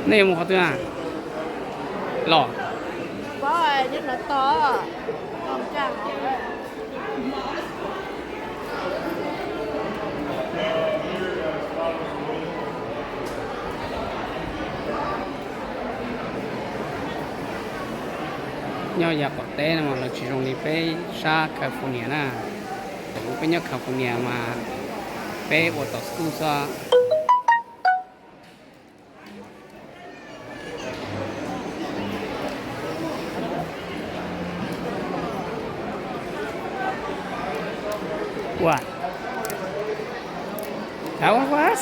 Này một thứ à? Lỏ. Có rồi, nhưng nó to. Còn chẳng. Nhau giờ có té mà là chỉ dùng đi về xa California nè. Cũng phải nhớ California mà về ở tàu school sao? What? That one was?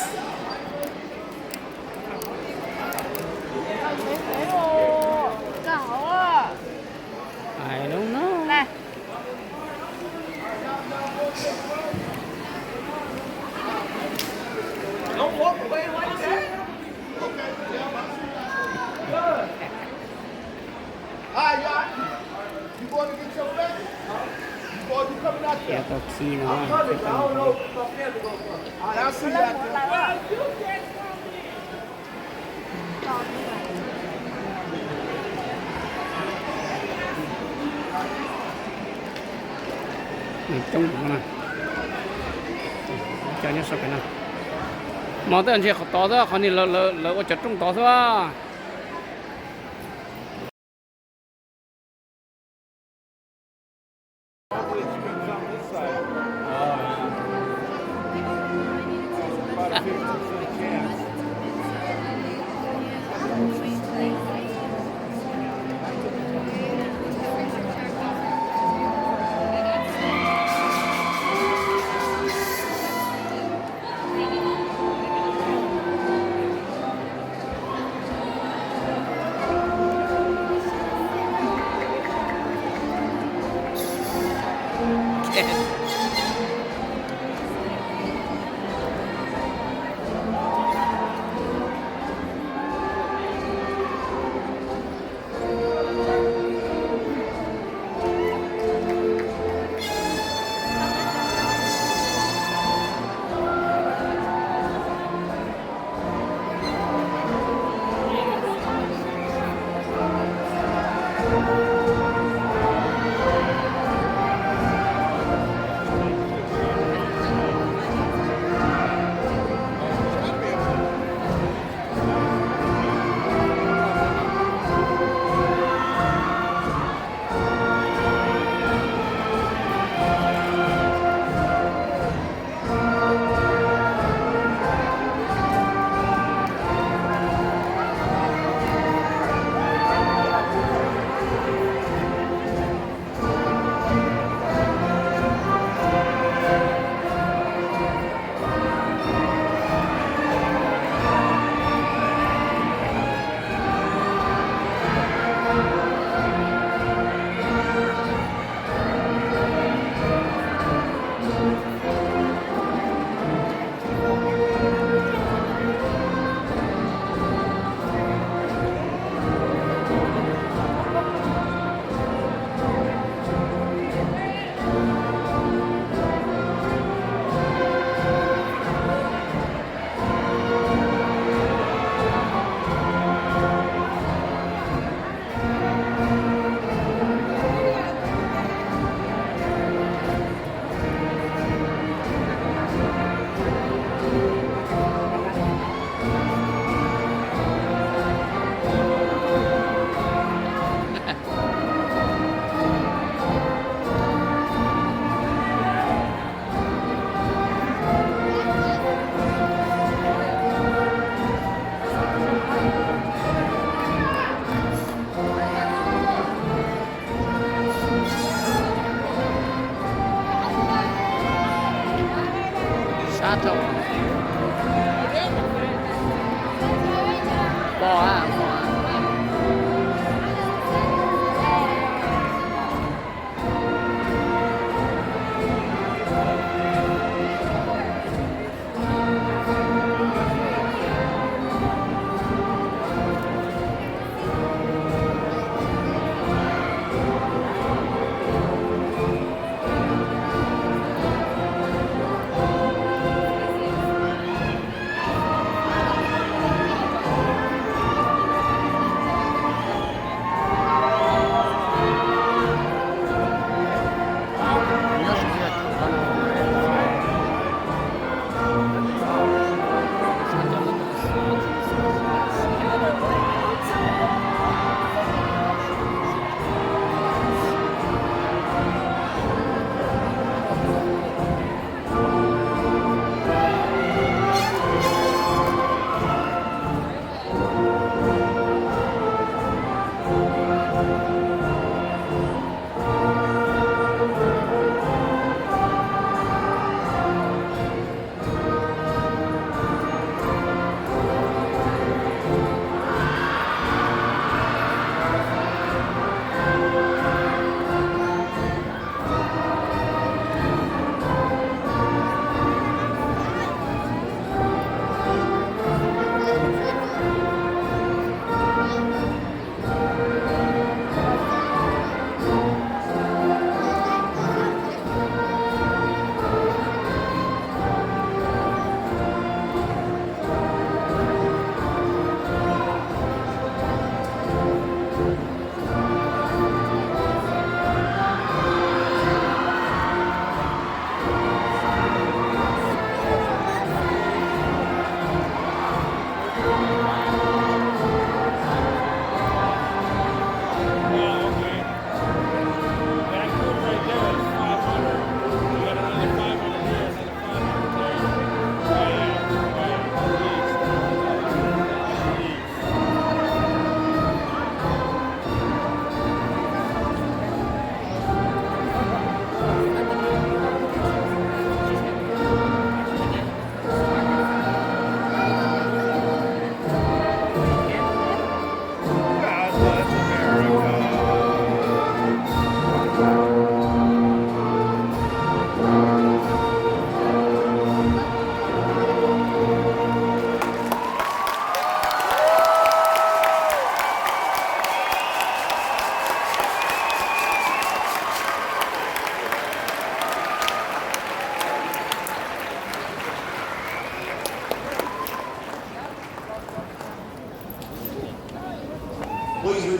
I don't know. Này. You going to get your back? Or you coming out เดี๋ยว there? ตัวขี้เนาะ I'm coming. I don't know if my family gonna come. All right, I'll see you out there. 你中午嘛，叫你说个呢，毛的去刀子，好你老我叫中刀是吧？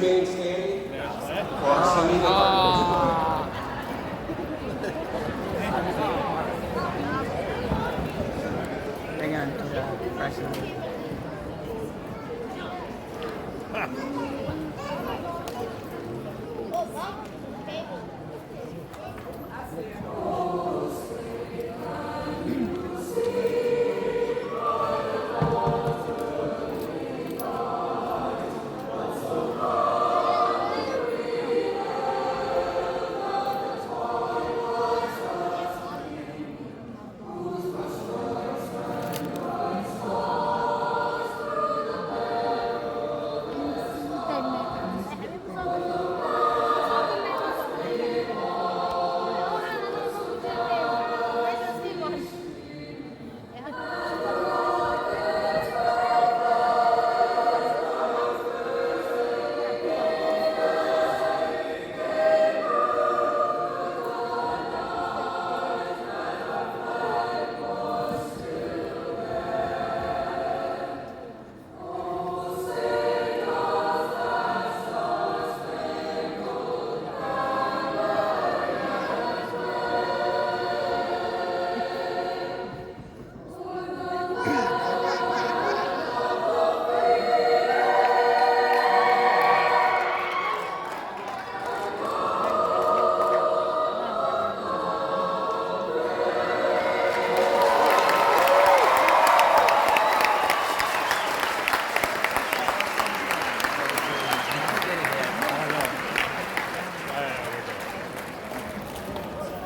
remain standing while singing the Hang on to the president.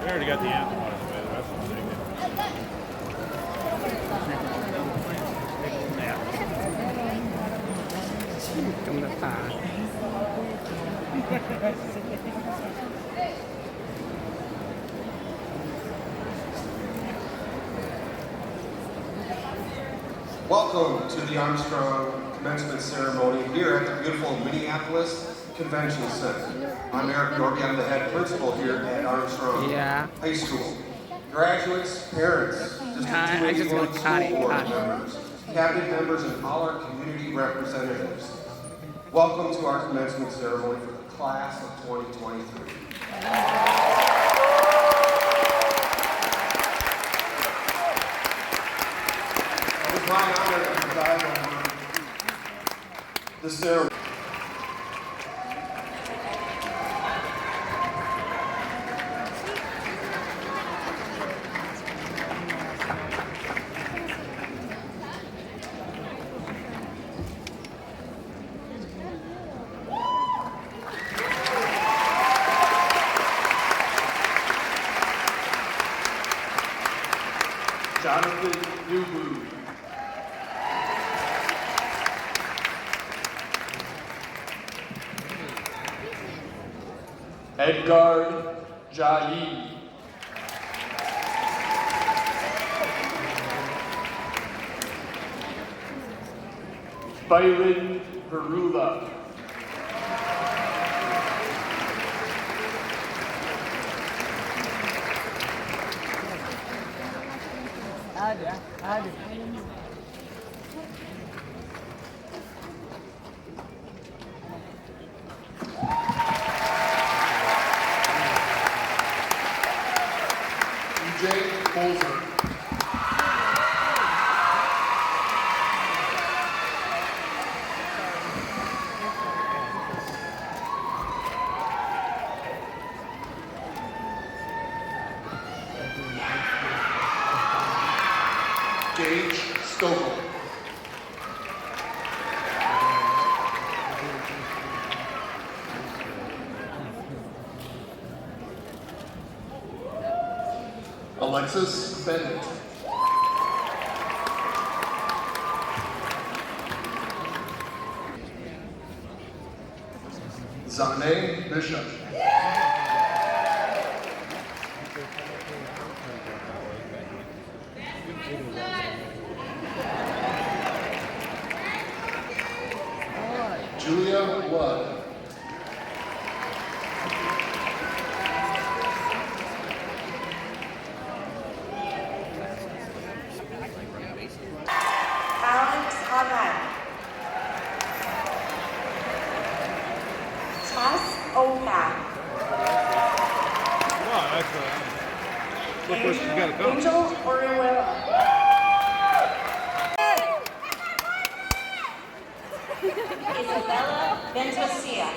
We already got the anthem out of the way. The rest of the thing. Trong đất tả. Welcome to the Armstrong commencement ceremony here at the beautiful Minneapolis Convention Center. I'm Eric Norby. I'm the head principal here at Armstrong High School. Graduates, parents, District 281 school board members, cabinet members, and all our community representatives. Welcome to our commencement ceremony for the class of 2023. It is my honor to preside over the ceremony. Jonathan Nubu. Edgar Jayi. Byron Perula. Ada. EJ Bolzer. Gage Stokel. Alexis Bennett. Zane Bishop. Julia Wood. Alex Haddad. Of course, she's got to come. Angel Orihuela. Isabella Ventosia.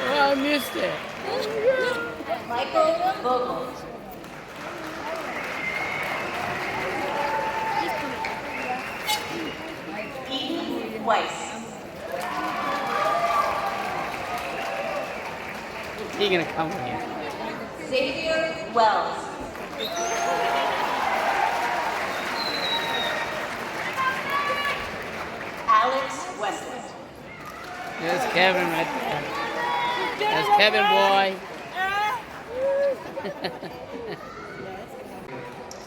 Oh, I missed it. Michael Vogel. Eden Weiss. He's gonna come here. Xavier Wells. Alex Westland. There's Kevin right there. There's Kevin boy.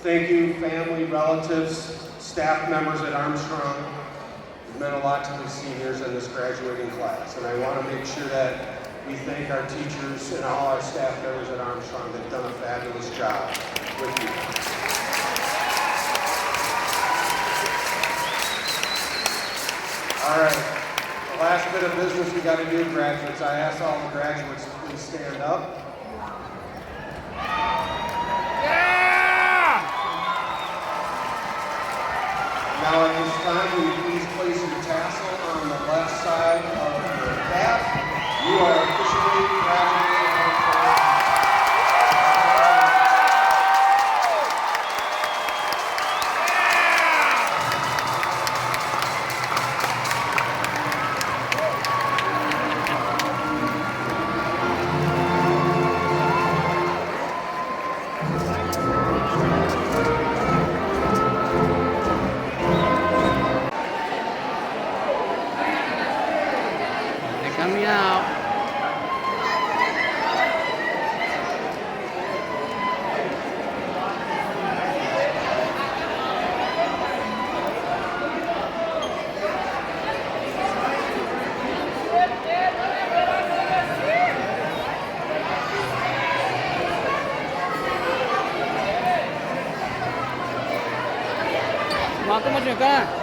Thank you, family, relatives, staff members at Armstrong. It meant a lot to the seniors in this graduating class, and I want to make sure that we thank our teachers and all our staff members at Armstrong that have done a fabulous job with you. All right, the last bit of business we got to do, graduates. I asked all the graduates to please stand up. Now at this time, will you please place your tassel on the left side of your cap? You are officially graduated from They're coming out. Mau aku mau juga.